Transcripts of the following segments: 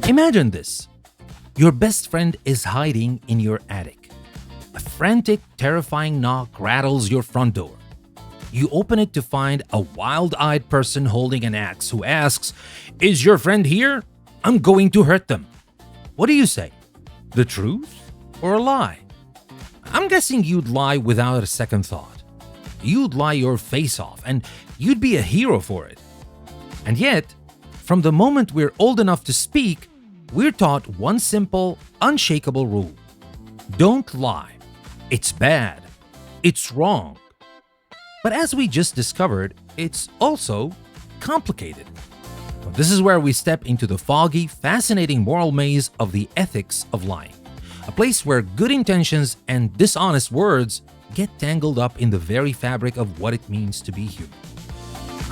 Imagine this. Your best friend is hiding in your attic. A frantic, terrifying knock rattles your front door. You open it to find a wild-eyed person holding an axe who asks, "Is your friend here? I'm going to hurt them." What do you say? The truth or a lie? I'm guessing you'd lie without a second thought. You'd lie your face off, and you'd be a hero for it. And yet, from the moment we're old enough to speak, we're taught one simple, unshakable rule. Don't lie. It's bad. It's wrong. But as we just discovered, it's also complicated. Well, this is where we step into the foggy, fascinating moral maze of the ethics of lying. A place where good intentions and dishonest words get tangled up in the very fabric of what it means to be human.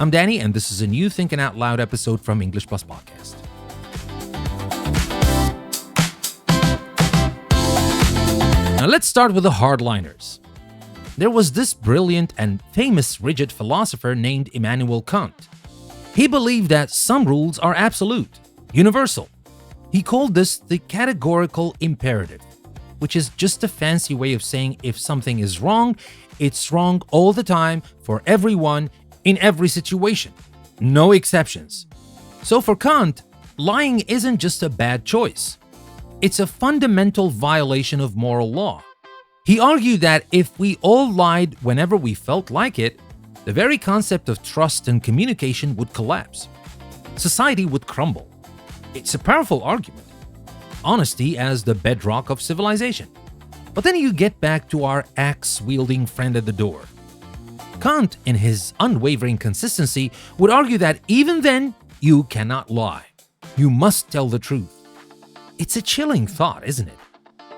I'm Danny, and this is a new Thinking Out Loud episode from English Plus Podcast. Now let's start with the hardliners. There was this brilliant and famous rigid philosopher named Immanuel Kant. He believed that some rules are absolute, universal. He called this the categorical imperative, which is just a fancy way of saying if something is wrong, it's wrong all the time for everyone in every situation. No exceptions. So for Kant, lying isn't just a bad choice. It's a fundamental violation of moral law. He argued that if we all lied whenever we felt like it, the very concept of trust and communication would collapse. Society would crumble. It's a powerful argument. Honesty as the bedrock of civilization. But then you get back to our axe-wielding friend at the door. Kant, in his unwavering consistency, would argue that even then, you cannot lie. You must tell the truth. It's a chilling thought, isn't it?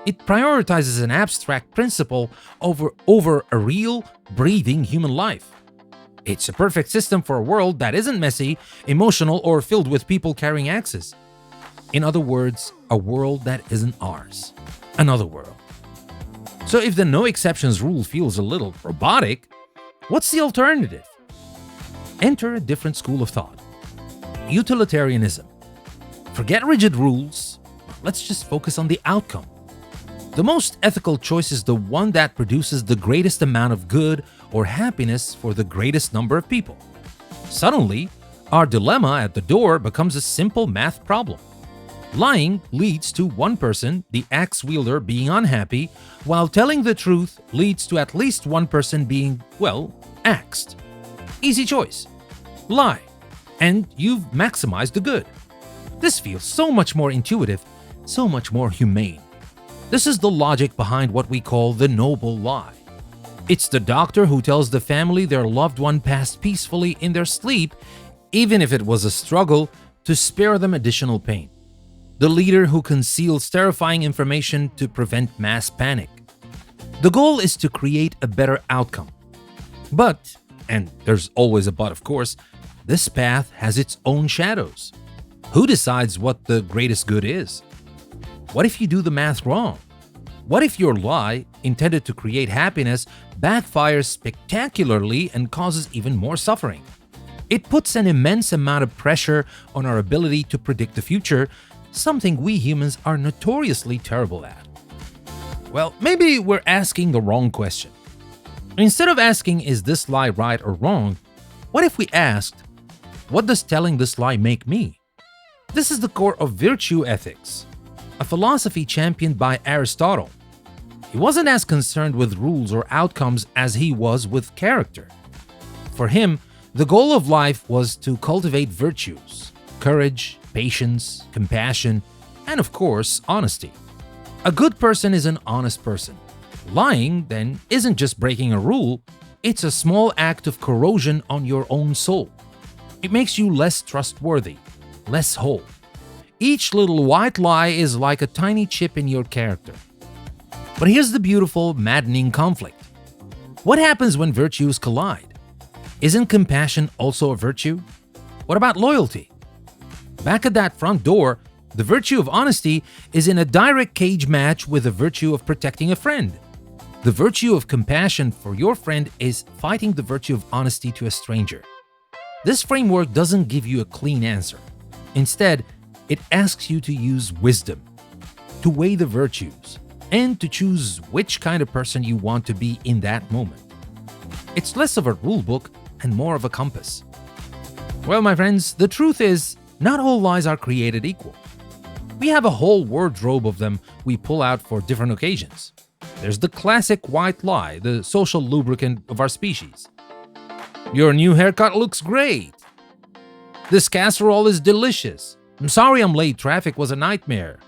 It prioritizes an abstract principle over a real, breathing human life. It's a perfect system for a world that isn't messy, emotional, or filled with people carrying axes. In other words, a world that isn't ours. Another world. So if the no exceptions rule feels a little robotic, what's the alternative? Enter a different school of thought. Utilitarianism. Forget rigid rules. Let's just focus on the outcome. The most ethical choice is the one that produces the greatest amount of good or happiness for the greatest number of people. Suddenly, our dilemma at the door becomes a simple math problem. Lying leads to one person, the axe wielder, being unhappy, while telling the truth leads to at least one person being, well, axed. Easy choice. Lie. And you've maximized the good. This feels so much more intuitive, so much more humane. This is the logic behind what we call the noble lie. It's the doctor who tells the family their loved one passed peacefully in their sleep, even if it was a struggle, to spare them additional pain. The leader who conceals terrifying information to prevent mass panic. The goal is to create a better outcome. But, and there's always a but of course, this path has its own shadows. Who decides what the greatest good is? What if you do the math wrong? What if your lie, intended to create happiness, backfires spectacularly and causes even more suffering? It puts an immense amount of pressure on our ability to predict the future, something we humans are notoriously terrible at. Well, maybe we're asking the wrong question. Instead of asking, is this lie right or wrong, what if we asked, what does telling this lie make me? This is the core of virtue ethics, a philosophy championed by Aristotle. He wasn't as concerned with rules or outcomes as he was with character. For him, the goal of life was to cultivate virtues, courage, patience, compassion, and of course, honesty. A good person is an honest person. Lying, then, isn't just breaking a rule, it's a small act of corrosion on your own soul. It makes you less trustworthy, less whole. Each little white lie is like a tiny chip in your character. But here's the beautiful, maddening conflict. What happens when virtues collide? Isn't compassion also a virtue? What about loyalty? Back at that front door, the virtue of honesty is in a direct cage match with the virtue of protecting a friend. The virtue of compassion for your friend is fighting the virtue of honesty to a stranger. This framework doesn't give you a clean answer. Instead, It asks you to use wisdom, to weigh the virtues, and to choose which kind of person you want to be in that moment. It's less of a rule book and more of a compass. Well, my friends, the truth is, not all lies are created equal. We have a whole wardrobe of them we pull out for different occasions. There's the classic white lie, the social lubricant of our species. Your new haircut looks great. This casserole is delicious. I'm sorry I'm late, traffic was a nightmare.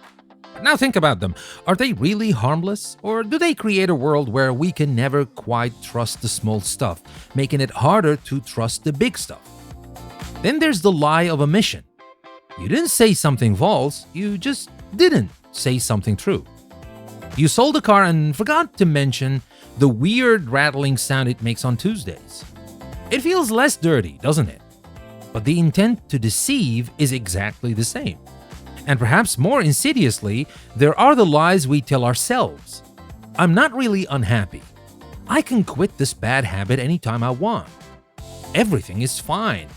Now think about them. Are they really harmless? Or do they create a world where we can never quite trust the small stuff, making it harder to trust the big stuff? Then there's the lie of omission. You didn't say something false, you just didn't say something true. You sold a car and forgot to mention the weird rattling sound it makes on Tuesdays. It feels less dirty, doesn't it? But the intent to deceive is exactly the same. And perhaps more insidiously, there are the lies we tell ourselves. I'm not really unhappy. I can quit this bad habit anytime I want. Everything is fine.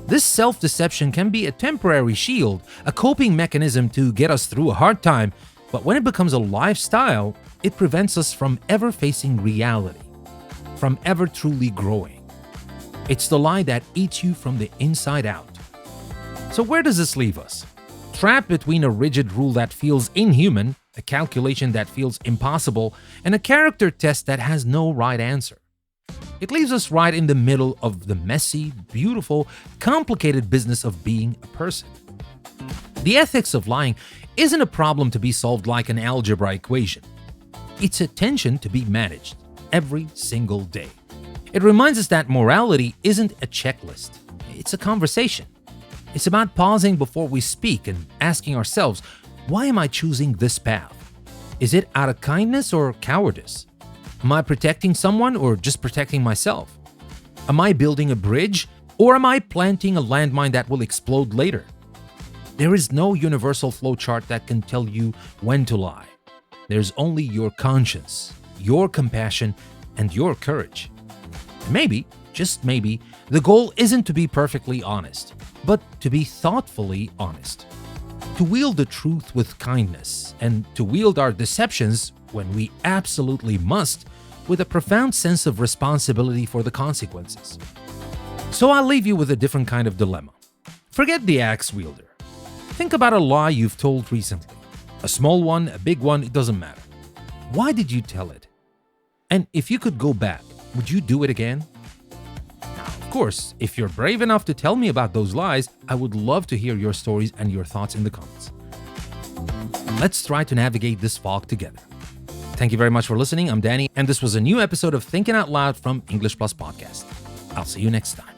This self-deception can be a temporary shield, a coping mechanism to get us through a hard time, but when it becomes a lifestyle, it prevents us from ever facing reality, from ever truly growing. It's the lie that eats you from the inside out. So where does this leave us? Trapped between a rigid rule that feels inhuman, a calculation that feels impossible, and a character test that has no right answer. It leaves us right in the middle of the messy, beautiful, complicated business of being a person. The ethics of lying isn't a problem to be solved like an algebra equation. It's a tension to be managed every single day. It reminds us that morality isn't a checklist, it's a conversation. It's about pausing before we speak and asking ourselves, why am I choosing this path? Is it out of kindness or cowardice? Am I protecting someone or just protecting myself? Am I building a bridge or am I planting a landmine that will explode later? There is no universal flowchart that can tell you when to lie. There's only your conscience, your compassion, and your courage. Maybe, just maybe, the goal isn't to be perfectly honest, but to be thoughtfully honest. To wield the truth with kindness, and to wield our deceptions when we absolutely must, with a profound sense of responsibility for the consequences. So I'll leave you with a different kind of dilemma. Forget the axe wielder. Think about a lie you've told recently. A small one, a big one, it doesn't matter. Why did you tell it? And if you could go back, would you do it again? Now, of course, if you're brave enough to tell me about those lies, I would love to hear your stories and your thoughts in the comments. Let's try to navigate this fog together. Thank you very much for listening. I'm Danny, and this was a new episode of Thinking Out Loud from English Plus Podcast. I'll see you next time.